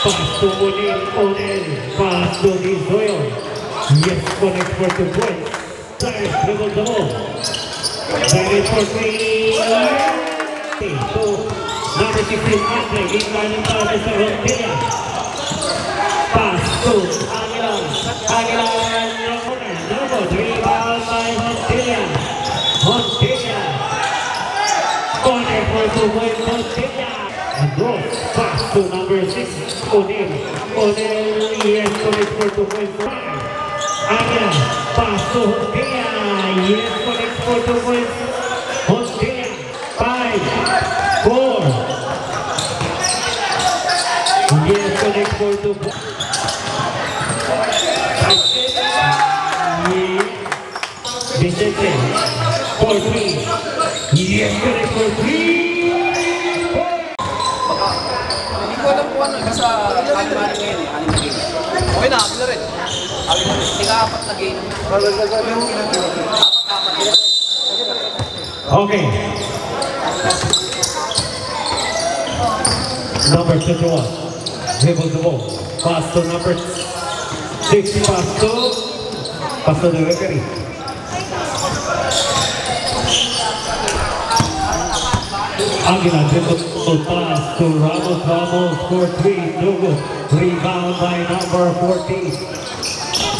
Pass to Onel. Pass to Dizoyo. Yes, connect for 2 points. Tires dribble the ball. Direct for 3. So, number 16, Andre. Inline ng Paris sa Montilla. Pass to Aguilar. Aguilar. No, rebound by Montilla. Montilla. Corner for 2 points. Montilla. And goes. Pass to number 6, Onel. Onel, yes, connect for 2 points. Aguilar. Pass to Montilla. Yes, connect for 2 points. Montilla. 5, 4. Yes, connect for 2 points. Vicente, for 3. Yes, correct for 3. Hindi ko alam kung ano, basta anim na game. Okay na, amin na rin. Ika-4 na game. Okay. Number 21. Dribble the ball. Pass to number 6. Pass to the referee. Aguilar dribble pass to Ramos. Ramos for 3. No good. Rebound by number 14.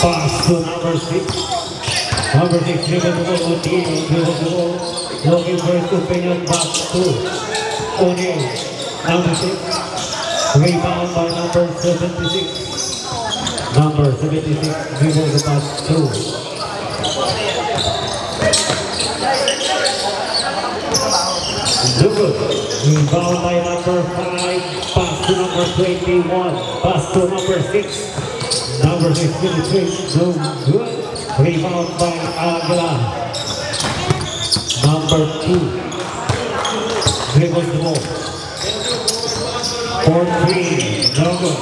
Pass to number 6. Number 6 dribble the ball. Dribble the ball. Looking for his companion. Back to Onel. Number 6. Rebound by number 76. Number 76 dribble the pass to Lugo. Rebound by number 5. Pass to number 21. Pass to number 6. Number 6 no good. Rebound by Aguilar. Number 2 dribbles the ball. 4-3. No good.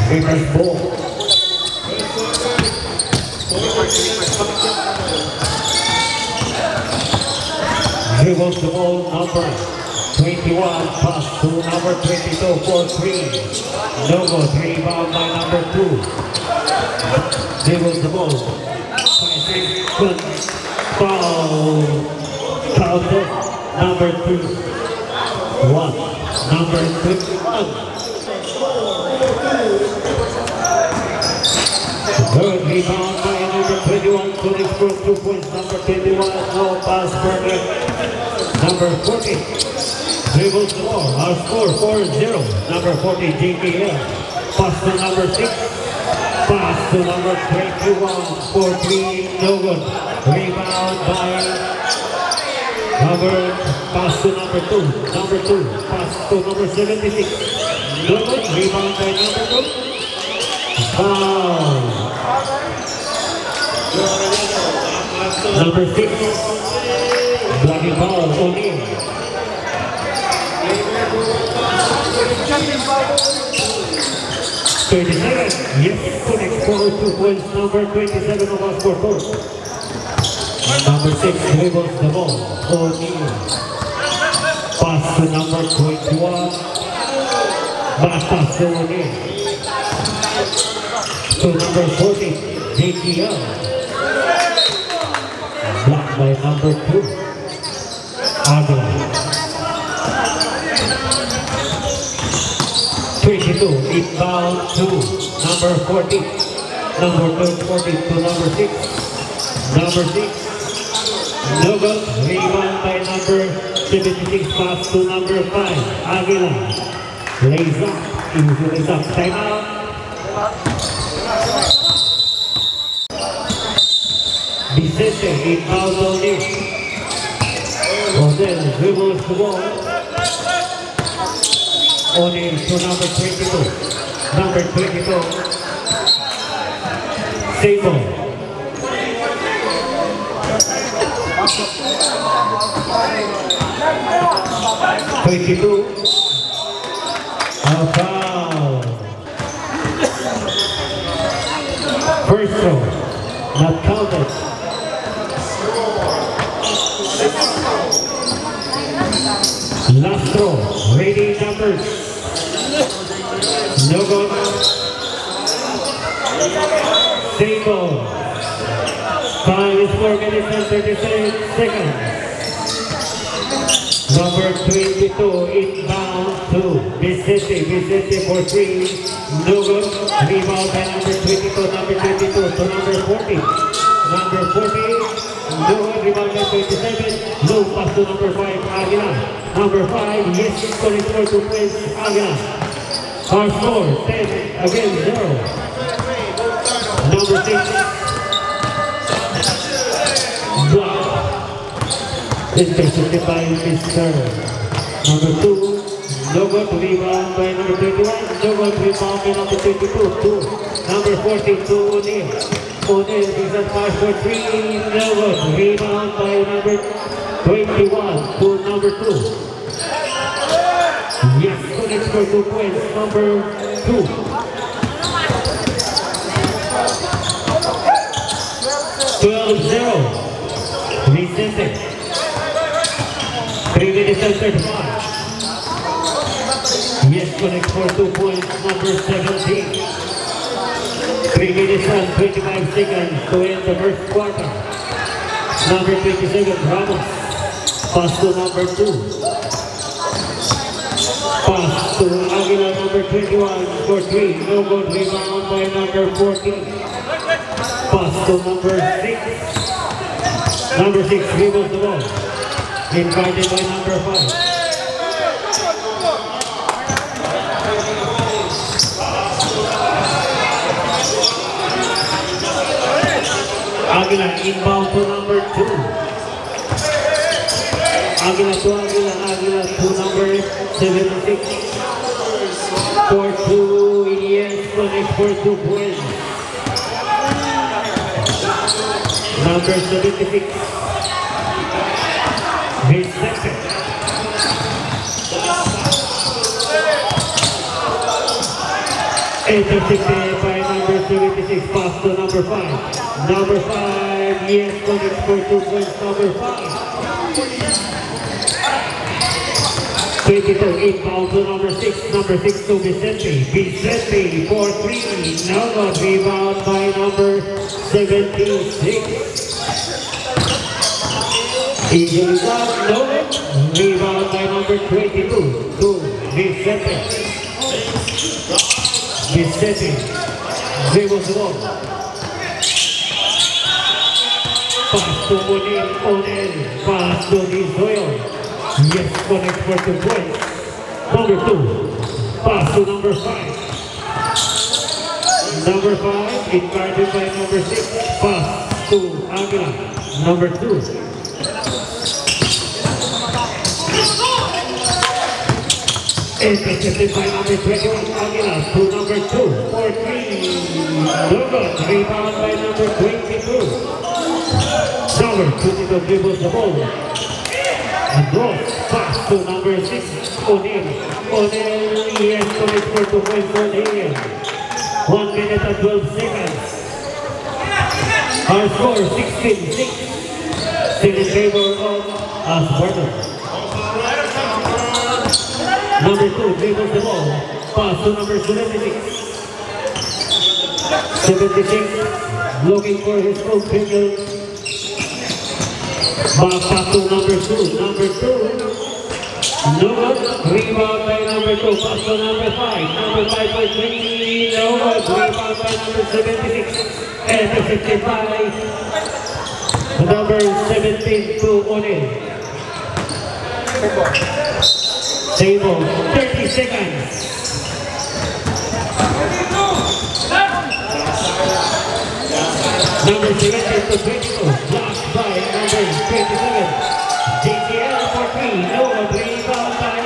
Reverse ball. Dribbles the ball, number 21, pass to number 22, 4-3. No good, rebound by number 2. Dribbles the ball. 5 seconds. Foul. Counted. Number 2. 1. Number 21. Good rebound by number 21. Connects for 2 points. Number 21. No pass further. Number 40. Dribbles the ball. Our score 4-0. Number 40. JPL. Pass to number 6. Pass to number 21. 4-3. No good. Rebound by pass to number 2. Number 2. Pass to number 76. No good. Rebound by number 2. Foul. Number 6. Blocking foul. O'Neal. 37. Yes, connect for 2 points. Number 27 of us for 4. Number 6 dribbles the ball. O'Neal. Pass to number 21. Back pass to O'Neal. To number 40. JPL. Blocked by number 2. Aguilar. 22. Inbound to number 40. Number 40 to number 6. Number 6. No good. Rebound by number 76. Pass to number 5. Aguilar. Lays up. Lays up. Time out. Vicente. Inbound on it. O'Neal dribbles the ball. O'Neal to number 22. Number 22. Sable. 22. A foul. First throw. Not counted. Last throw, ready numbers. No good. Stable. Time is 4 minutes and 36 seconds. Number 22 inbound to Vicente. Vicente for 3. No good. Rebound by number 22. Number 22 to number 40. Number 40. No good. Rebound by 27. Low pass to number 5. Aguila. Number 5. Yes, scoring for 2 points. Aguila. Our score 10 against 0. Number 6. Block. Intercepted by Mr. Number 2. No good. Rebound by number 21. No good. Rebound by number 22. 2. Number 42. O'Neal. O'Neal is at 5 for 3. No good. Rebound by number 21 to number 2. Yes, connects for 2 points. Number 2. Vicente. 3 minutes and 35. Yes, connects for 2 points. Number 17. 3 minutes and 25 seconds to end the first quarter. Number 27, Ramos. Pass to number 2. Pass to Aguila, number 21 for 3. No good. Rebound by number 14. Pass to number 6. Number 6 dribbles the ball. Invited by number 5. Aguila inbound to number 2. Aguila to Aguila. Aguila to number 76. For 2, yes, connects for 2 points. Number 76. Vicente. Intercepted by number 76. Pass to number 5. Number 5, yes, connects for 2 points. Number 5. 22 inbound to number 6. Number 6 to Vicente. Vicente for 3. No good. Rebound by number 76. Easily done. No good. Rebound by number 22 to Vicente. Vicente dribbles the ball. Pass to O'Neal. O'Neal. Pass to Israel. Yes, connects for 2 points. Number 2. Pass to number 5. Number 5 invited by number 6. Pass to Aguila. Number 2. Intercepted by number 21. Aguila to number 2. For 3. No good. Rebound by number 22. Number 22 dribbles the ball. And draws pass to number 6, O'Neal. O'Neal, yes, connects for 2 points. O'Neal. 1 minute and 12 seconds. Our score 16-6. Still in favor of Sparta. Number 2 dribbles the ball. Pass to number 76. 76 looking for his own finger. Back pass to number 2. Number 2. No good. Rebound by number 2. Pass to number 5. Number 5 by 20. No good. Rebound by number 76. Intercepted by number 17 to O'Neal. Table. 30 seconds. Number 17 to 22. Blocked by number 27. JTL for 3. No rebound by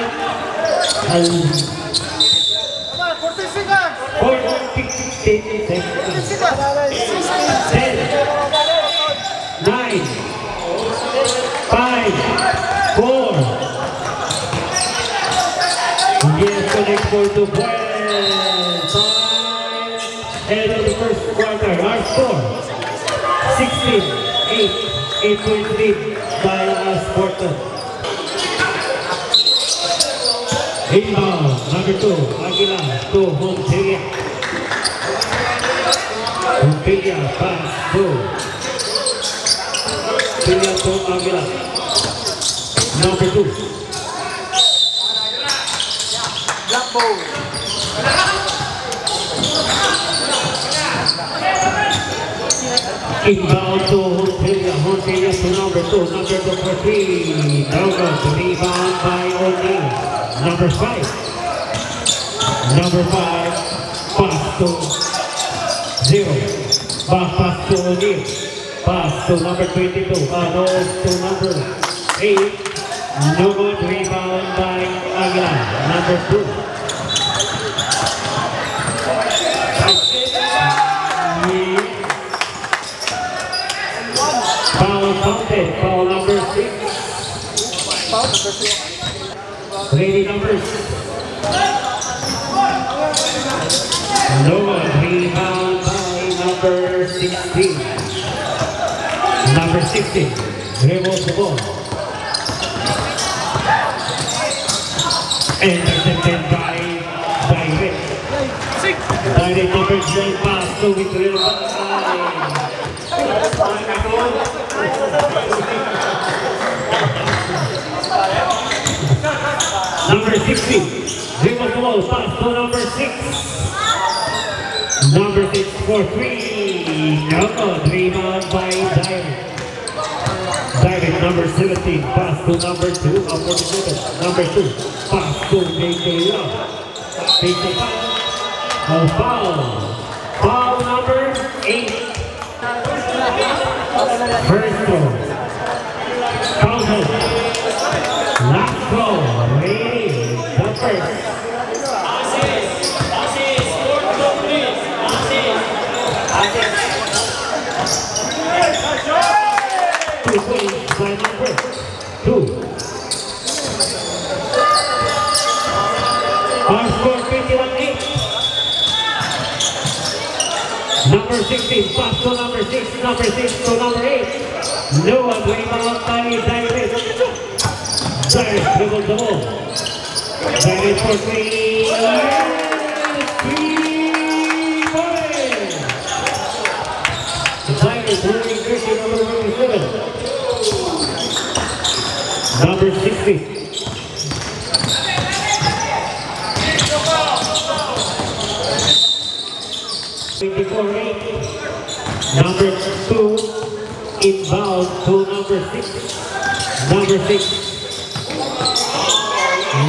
40 seconds. 10 seconds. 10, 9, 5, 4. Yes, connect for 2 points. End of the first quarter. Our score 16-8. 8 points lead by Sparta. Inbound, number 2, Aguila to Montilla. Montilla pass to Aguila. Number 2. Black ball. Inbound to Montilla to number 2 for 3. Down, rebound by O'Neal. Number 5. Pass to 0. Pass to O'Neal. Pass to number 22. Nose to number 8. No good. Rebound by Aguilar. Number 2. Foul counted. Foul number 6. Lady numbers. No one. Rebound by number 16. Number 16. Dribbles the ball. Intercepted by Direct. Direct number 12 pass to Vitrell. Number 60, dribble the ball, pass to number 6. Number 6 for 3. No, rebound by Direct. Direct number 17, pass to number 2, 47. Number 2, pass to J.J. Love. Take the foul. Foul number 8. First goal. Counted. Last goal. Ready. The first. Two points by number 2. Our score 21-8. Number 16, pass to number 6, number 6 to number 8. No one rebound by Direct. Direct dribbles the ball. Direct for 3. 3 points. Direct moving quickly, number 27. Number 60. Number 2 inbound to number 6. Number 6.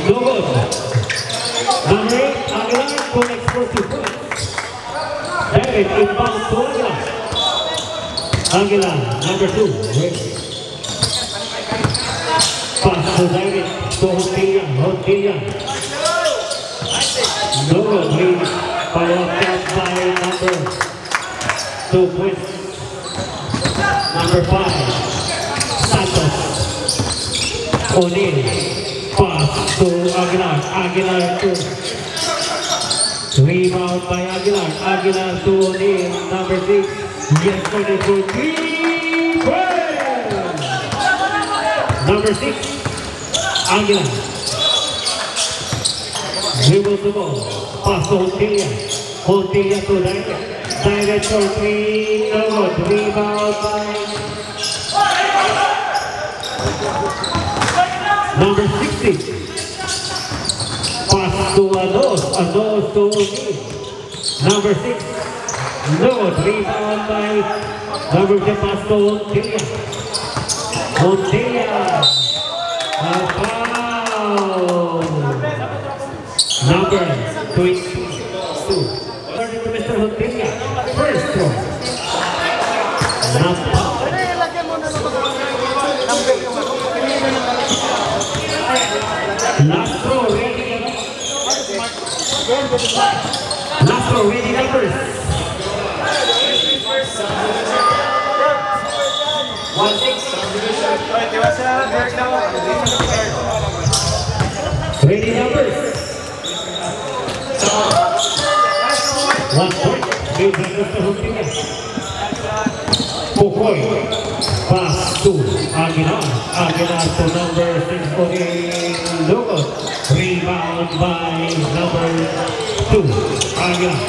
No good. Number 8, Aguilar connects for 2 points. David inbound to Aguilar. Aguilar, number 2. Pass to David to Montilla. No good. Follow-up pass by number 2 points. Number 5, Santos. O'Neal. Pass to Aguilar. Aguilar to rebound by Aguilar. Aguilar to O'Neal. Number 6. Yes, for 3 points. Number 6, Aguilar. Dribbles the ball. Pass to Montilla. Montilla to Direct. Direct for 3. No good. Rebound by number 60. Pass to Ados to O'Neal. Number 6. No good. Rebound by number 10. Pass to Montilla. Montilla. A foul. Number 22. According to Mr. Montilla. First throw. Not foul. Last throw, ready. Last throw, ready numbers. 1-6. Ready numbers. 1 point. Mr. Montilla. Pukoy. Pass to Aguilar. Aguilar to number 6 for the Lugod. Rebound by number 2. Aguilar.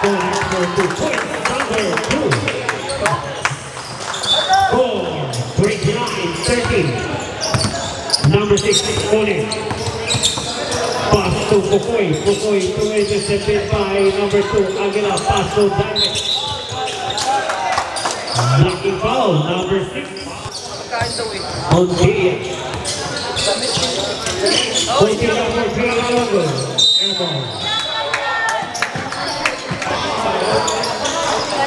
Going for 2 points. Number 2. Score 29-13. Number 6 Oni. Pass to Pukoy. Pukoy to intercepted by number 2 Aguilar. Pass to Diamond. Blocking foul. Number 6. Pagkain daw eh. Ontia. Ontia for 3 Lugod. Airball.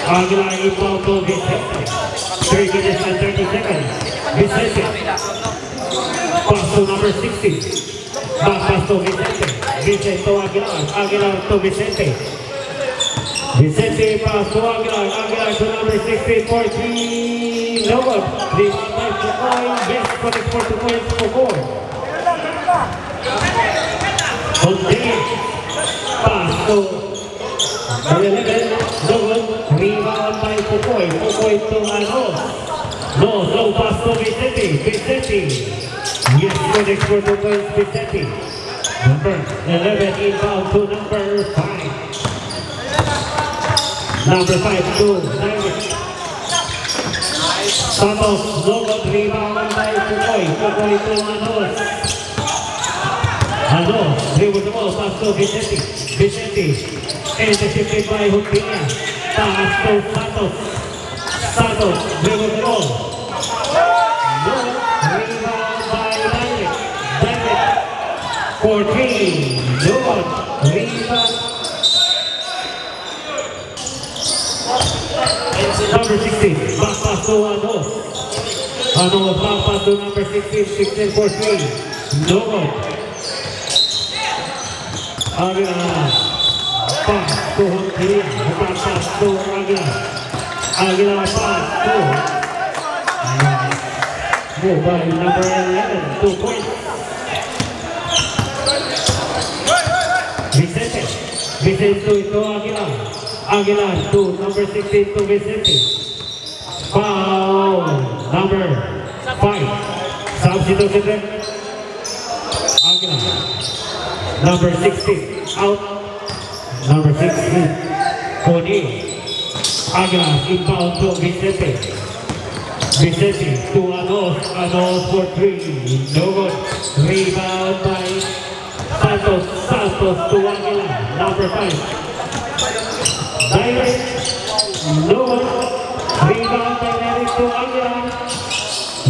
Aguilar inbound to Vicente. 3 minutes and 30 seconds. Vicente. Pass to number 60. Back pass to Vicente. Vicente to Aguilar. Aguilar to Vicente. Vicente pass to Aguilar. Aguilar to number 60 for 3 Lugod. Rebound by Pukoy. Yes, connect for 2 points for 4. Ontia. Pass to 11. Lugod. Rebound by Pukoy. Pukoy to Anos. No, low pass to Vicente. Vicente. Yes, connect for 2 points, Vicente. Number 11 inbound to number 5. Number 5 to Diamond. Santos. Lugod. Rebound by Pukoy. Pukoy to Anos. Anos. Dribble the ball. Pass to Vicente. Vicente. Intercepted by Huntina. Pass to Santos. Santos, dribble the ball. No, rebound by Diamond. Diamond for 3. No, rebound. Number 16, back pass to Anos. Anos, back pass to number 16, 16 for 3. No good. Aguilar. Pass to Huntina. Back pass to Aguilar. Aguilar pass to move by number 11, 2 points. Vicente. Vicente to Aguilar. Aguilar to number 16 to Vicente. Foul number 5. Substitution. Aguilar. Number 16 out. Number 16 O'Neal. Aguilar inbound to Vicente. Vicente to Anos. Anos for 3. No good. Rebound by Santos. Santos to Aguilar. Number 5. Direct. No good. Rebound by Derek to Aguilar.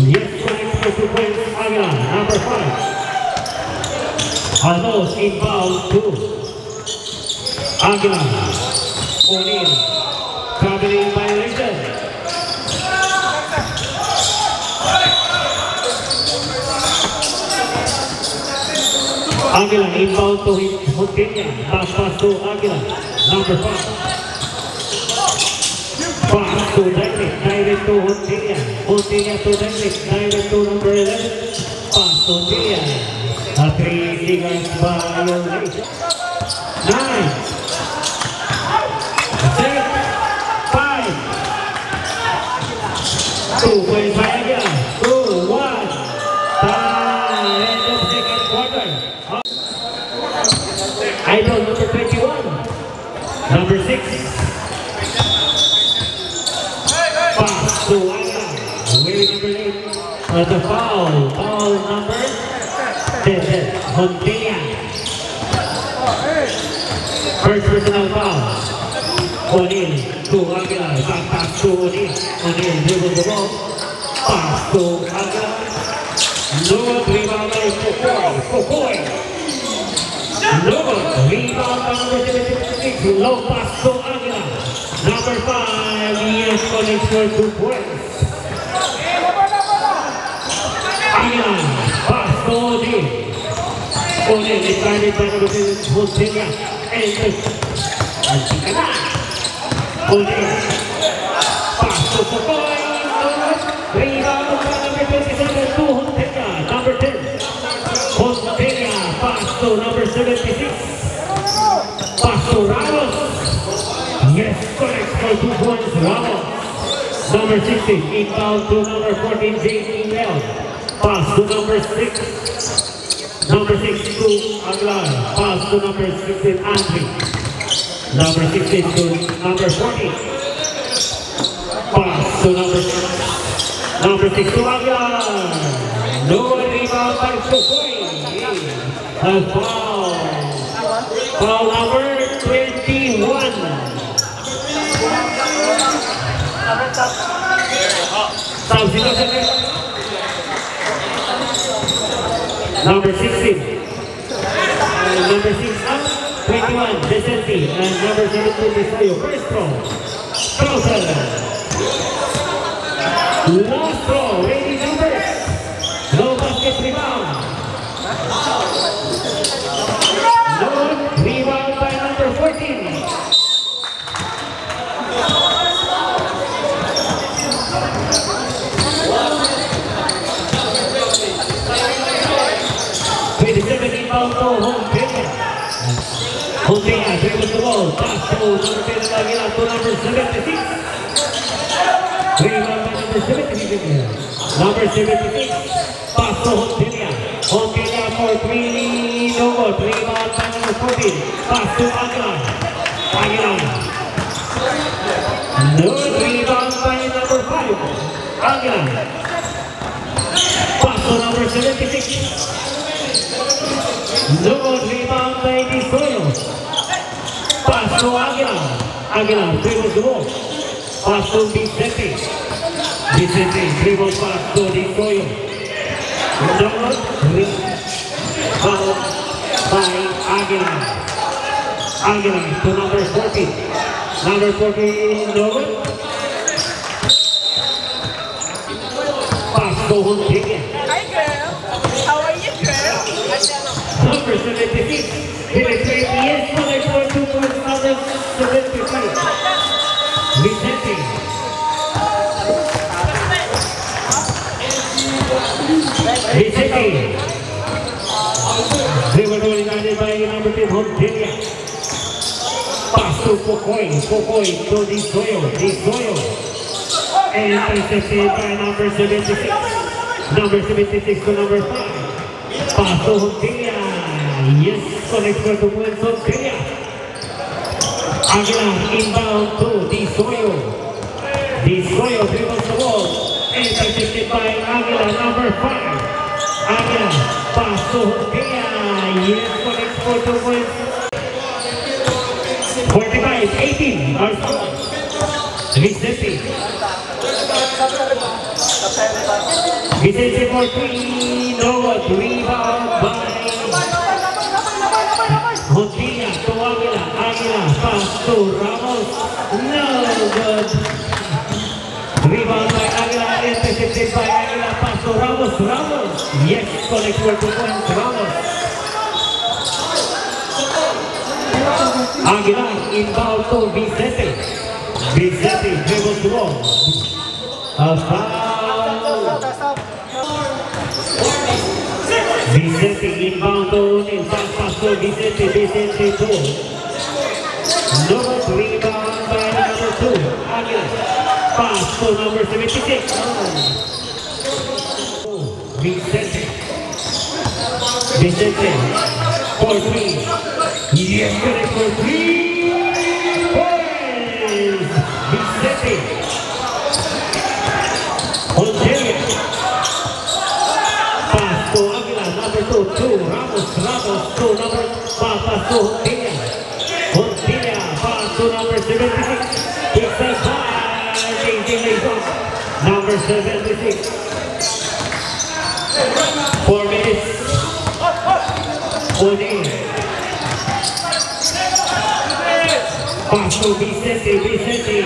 Yes, connect for 2 points. Aguilar. Number 5. Anos inbound to Aguilar. O'Neal. Traveling violation. Aguilar inbound to Huntina. Back pass to Aguilar. Number 5. Pass to Diamond. Direct to Huntina. Huntina to Diamond. Direct to number 11. Pass to Huntina. A 3 seconds violation. 9. 2 points by Aguilar. 2-1. Time. End of second quarter. Idol number 21. Number 6. Pass to Aguilar. Way number 8. The foul. Foul number 10. Huntina. First personal foul. O'Neal to Aguilar. Back pass to O'Neal. O'Neal dribbles the ball. Pass to Aguilar. No rebound by Pukoy. Pukoy. No rebound by number 76. Low pass to Aguilar. Number 5. Yes, connects for 2 points. Aguilar. Pass to O'Neal. O'Neal is guarded by number 6. Huntina. And O'Neal. Pass to Pukoy. Rebound by number 27 to Huntina. Number 10. Huntina. Pass to number 76. Pass to Ramos. for 2 points, Ramos. Number 16, inbound to number 14, J.C. Leon. Pass to number 6. Number 6 to Aguilar. Pass to number 16, Andre. Number 16 to number 14. Pass to number 6. Number 6 to Aguilar. No rebound by Sukoy. A foul. Foul number 21. Number 16. Number 6 up. 21. Vicente. And number 17 is first throw. Crowther. Last throw. Ready numbers. No basket rebound. No rebound by number 14. Inbound to Hontelia. Hontelia dribbles the ball. Pass to number 10 Aguilar to number 76. Rebound by number 76. Number 76. Pass to Hontelia. Hontelia for 3. No good. Rebound by number 14. Pass to Aguilar. Aguilar. No rebound by number 5. Aguilar. Pass to number 76. No rebound by Disoyo. Pass to Aguilar. Aguilar dribbles the ball. Pass to Vicente. Vicente dribbles pass to Disoyo. No rebound by Aguilar. Aguilar to number 14. Number 14, no. Pass to Hontelia. Hi girl. How are you, girl? Number 76, penetrate, yes, collect for 2 points, number 75. Vicente. Vicente. They were dominated by number 10, Hontelia. Pass to Pocoy, Pocoy to Disoyo, Disoyo. And intercepted by number 76. Number 76 to number 5. Pass to Hontelia. Yes, connect for 2 points, Hontelia. Aguilar inbound to Disoyo. Disoyo dribbles the ball. Intercepted by Aguilar, number 5. Aguilar, pass to Hontelia. Yes, connect for 2 points. 45-18. Our score. Vicente. Vicente for 3. No rebound by Hontelia to Aguilar. Aguilar pass to Ramos. No good. Rebound by Aguilar. Intercepted by Aguilar. Pass to Ramos. Ramos. Yes, connect for 2 points. Ramos. Aguilar inbound to Vicente. Vicente dribbles the ball. A foul. Vicente inbound to O'Neal. Pass to Vicente. Vicente to. No rebound by number 2. Aguilar. Pass to number 76. Vicente. Vicente for 3. Yes, correct for 3 points. Vicente. Hontelia. Pass to Aguilar, number 2, Ramos, Ramos to number, pass to Hontelia. Hontelia, pass to number 76. It's a five, number 76. 4 minutes. O'Neal. Pass to Vicente, Vicente.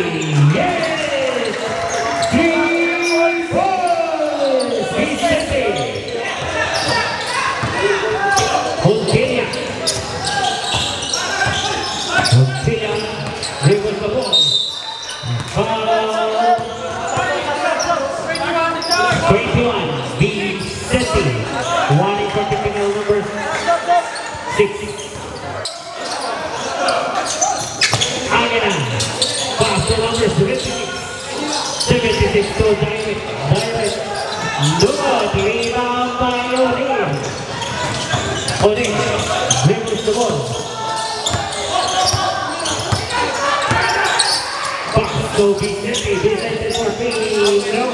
Yes! 3 points. Vicente. Hontelia. Hontelia dribbles the ball. Foul. 21. Vicente. One in particular, number 6. Aguilar. Pass to number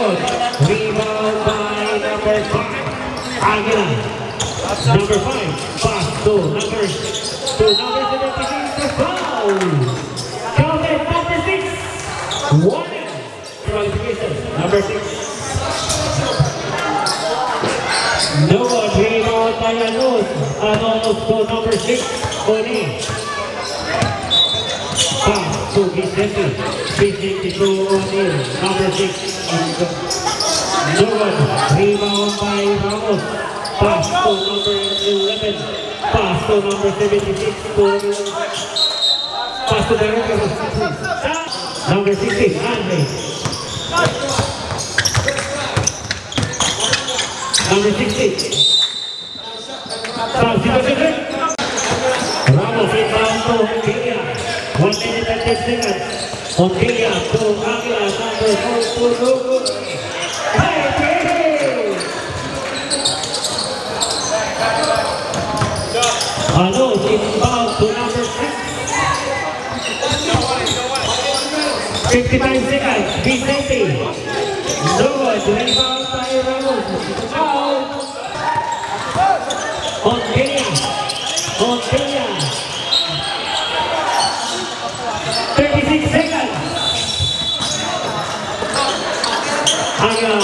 good. Rebound by number 5. Aguila. Number 5. Pass to number 76. The foul. Counted number 6. 1. Qualification. Number 6. No good. Rebound by Anos. Anos to number 6. Oni. Pass to Vicente. Vicente to O'Neal. Number 6. No good. Rebound by Ramos. Pass to number 11. Pass to number 76. Pass to the record. Number 16. Andre. Number 16. Ramos inbound to Montilla. 1 minute and 10 seconds. Montilla to Aguila. Number 4 to Lugo. Anos inbound to number 6. 55 seconds. Vicente. No good. Rebound by Ramos. Out. Montilla. 36 seconds. Aguila.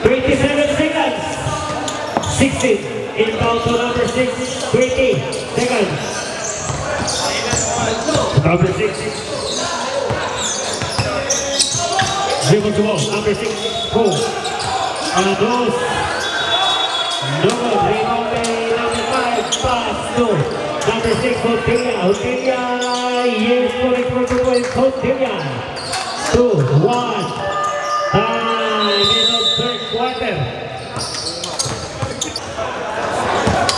27 seconds. 16. Inbound to number 6. 20 seconds. Number 6. Dribble to ball. Number 6. Go. Anos. No good. Rebound by number 5. Pass to number 6. Montilla. Yes, correct for 2 points. Montilla. 2, 1. Time in the third quarter.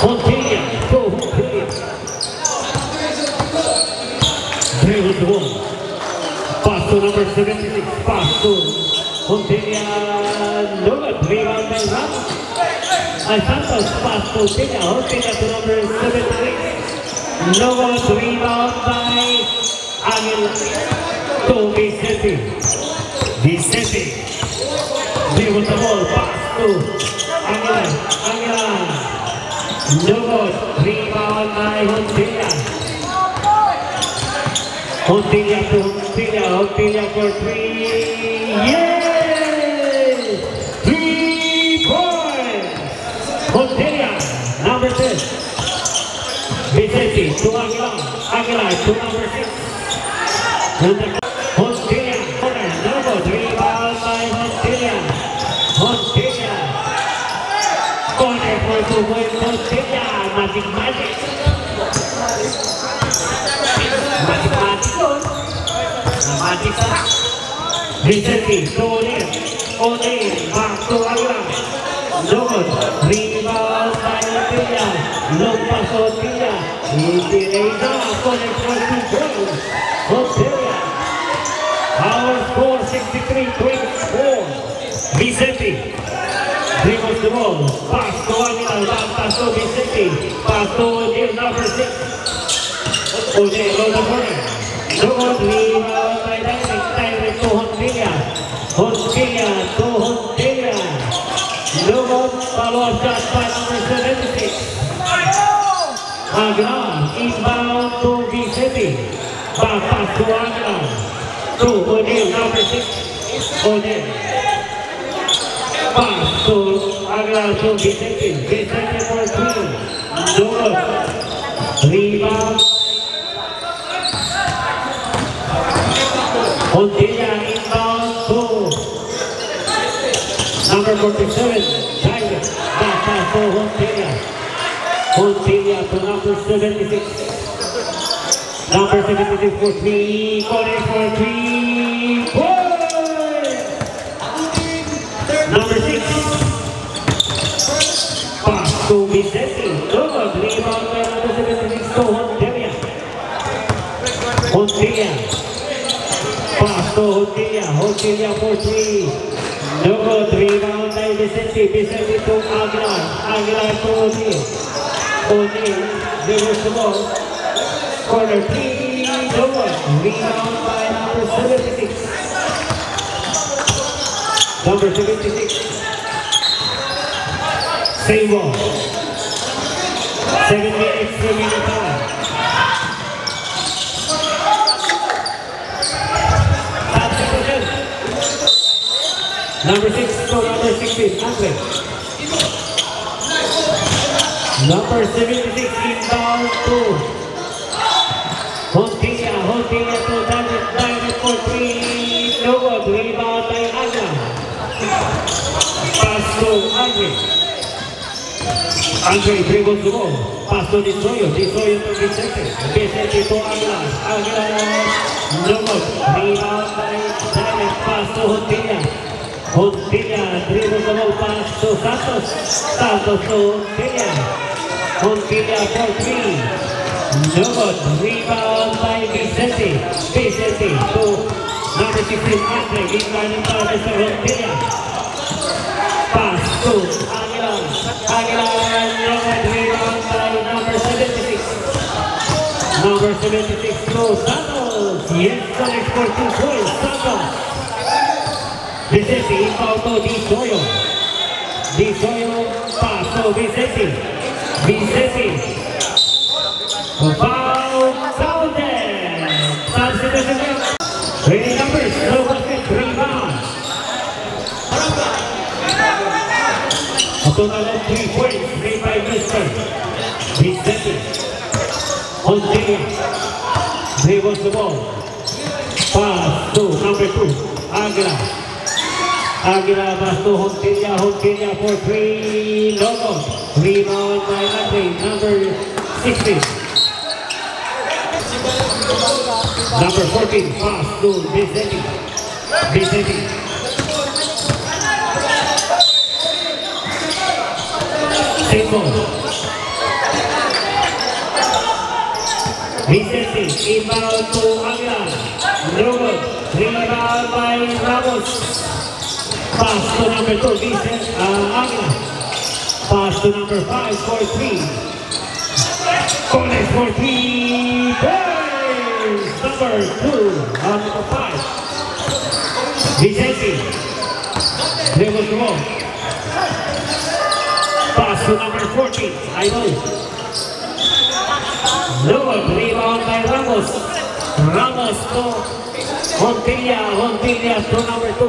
Montilla. Dribble to ball. Pass to number 76. Pass to Montilla. No good. Rebound by Ramos. Santos. Pass to Montilla to number 76. No good. Rebound by Aguila to Vicente. Dribble the ball. Pass to Aguila. No good. Rebound by Montilla. Montilla for 3. Yay! 3 points. Montilla, number 10. Vicente to Aguilar to number 6. Montilla, corner, no good. Rebound by Montilla. Corner for 2 points. Montilla, magic. Magic sarap. Vicente to O'Neal. Back to Aguilar. No good. Rebound by Montilla. Long pass Montilla. Itineza. Connect for 2 points. Montilla. Our score 63-24. Vicente. Dribbles the ball. Pass to Aguilar. Back pass to Vicente. Pass to O'Neal. Number 6. O'Neal on the corner. No good. Rebound by direct to Montilla. No good. Follow-up shot by number 76. Aguilar inbound to Vicente. Back pass to Aguilar. To O'Neal, number 6. O'Neal. Pass to Aguilar to Vicente. Vicente for 2. No good. Rebound. Montilla inbound to number 47, Tyler. Back pass to Montilla to number 76. Number 76 for 3, corner for 3 points. Number 6. Pass to Vicente. Good. Rebound by number 76 to Montilla. Pass to Montilla for 3. No good. Rebound by Vicente to Aguilar to O'Neal. Reverse the ball. Corner 3. no good. Rebound by number 76. Number 76. Same ball. 7 minutes remaining time. Substitution. Number 6 to number 16, Andre. Number 76 inbound to Hontilia to direct for 3. No good. Rebound by Agra. Pass to Andre. Andre dribbles the ball. Pass to Destroyer to Vicente. Vicente to Agra. No good. Rebound by direct. Pass to Hontilia dribbles the ball. Pass to Santos. Santos to Hontilia for 3. No good. Rebound by Vicente to number 16 Andre. Inbounding by Mr. Hontilia. Pass to Aguilar. No good. Rebound by number 76. Number 76 to Santos. Yes, connect for 2 points. Santos. Vicente inbound to Destroyer. Pass to Vicente. Foul counted. Substitution. Ready numbers. No basket. Rebound. A total of 3 points made by Mr. Vicente. Hontilia dribbles the ball. Pass to number 2. Aguila pass to Hontilia for 3. No good. Rebound by Andre, number 16. Number 14, pass to Vicente. Simple. Vicente, inbound to Aguilar. No good. Rebound by Ramos. Pass to number 2, Aguilar. Pass to number 5 for 3. Connect for 3. Burns! Number 2 on number 5. Vicente. Dribbles the ball. Pass to number 14. No good. Rebound by Ramos to Hontilia to number 2.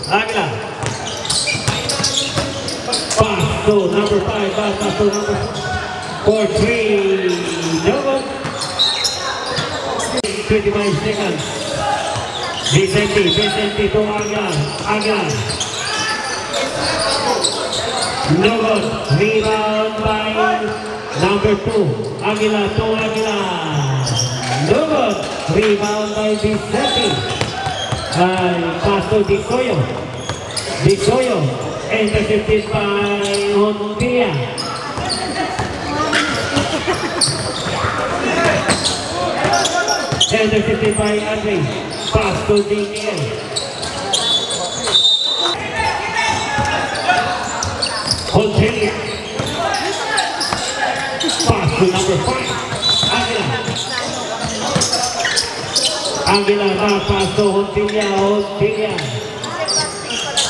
Aguilar. Pass to number 5, pass to number 4, 3. No good. 25 seconds. Vicente to Aguilar. No good. Rebound by number 2. Aguilar. No good. Rebound by Vicente. Pass to Destroyer. Intercepted by Hontilia. Intercepted by Andre. Pass to DKL. Hontilia. Pass to number 5. Aguilar pass to Hontilia.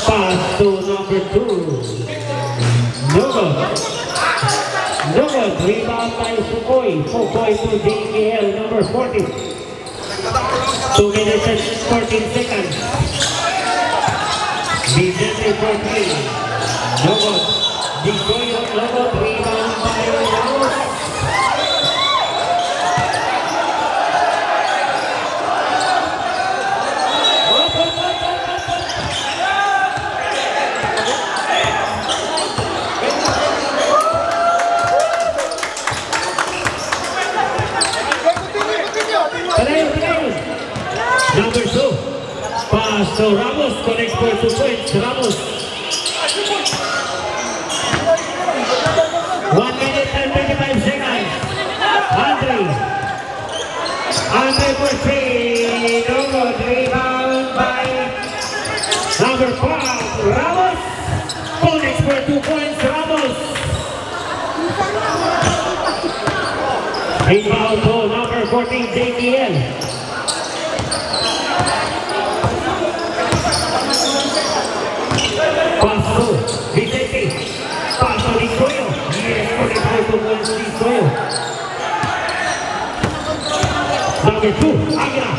Pass to number 2. No good. Rebound by Fukoy to DKL, number 40. 2 minutes and 14 seconds. Vicente for 3. No good. Destroyer, no good. Rebound by Ramos. Number 2, pass to Ramos, connects for 2 points. Ramos. 1 minute and 25 seconds. Andre for 3. No good. Rebound by number 5, Ramos. Connects for 2 points. Ramos. Inbound to number 4. 14 JKL. Paso, Vicente. Paso ni Soyo. Yes, connected to one ni Soyo. Number 2, Agra.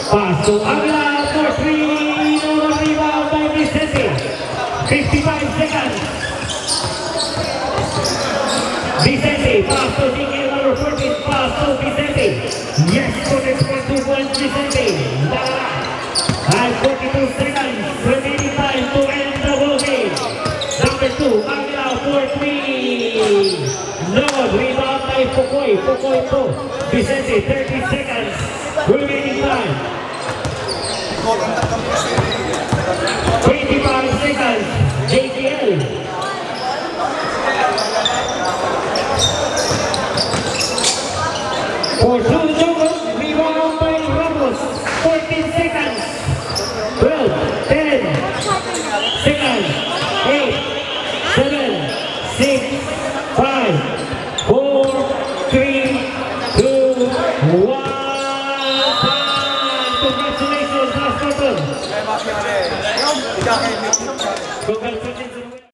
Paso Agra for 3. No rebound by Vicente. 55 seconds. Vicente, paso JKL number 14. Paso Vicente. Yes, connected to one Vicente. And 42 seconds. Remaining time to end the ball game. Number 2, Agra for 3. No rebound by Pocoy. Pocoy to Vicente. 30 seconds. Remaining time. 25 seconds. JKL. For 2 Jones, rebound by Ramos. 14 seconds. 12, 10 seconds. 8, 7, 6, 5, 4, 3, 2, 1. Congratulations, last button. Congratulations.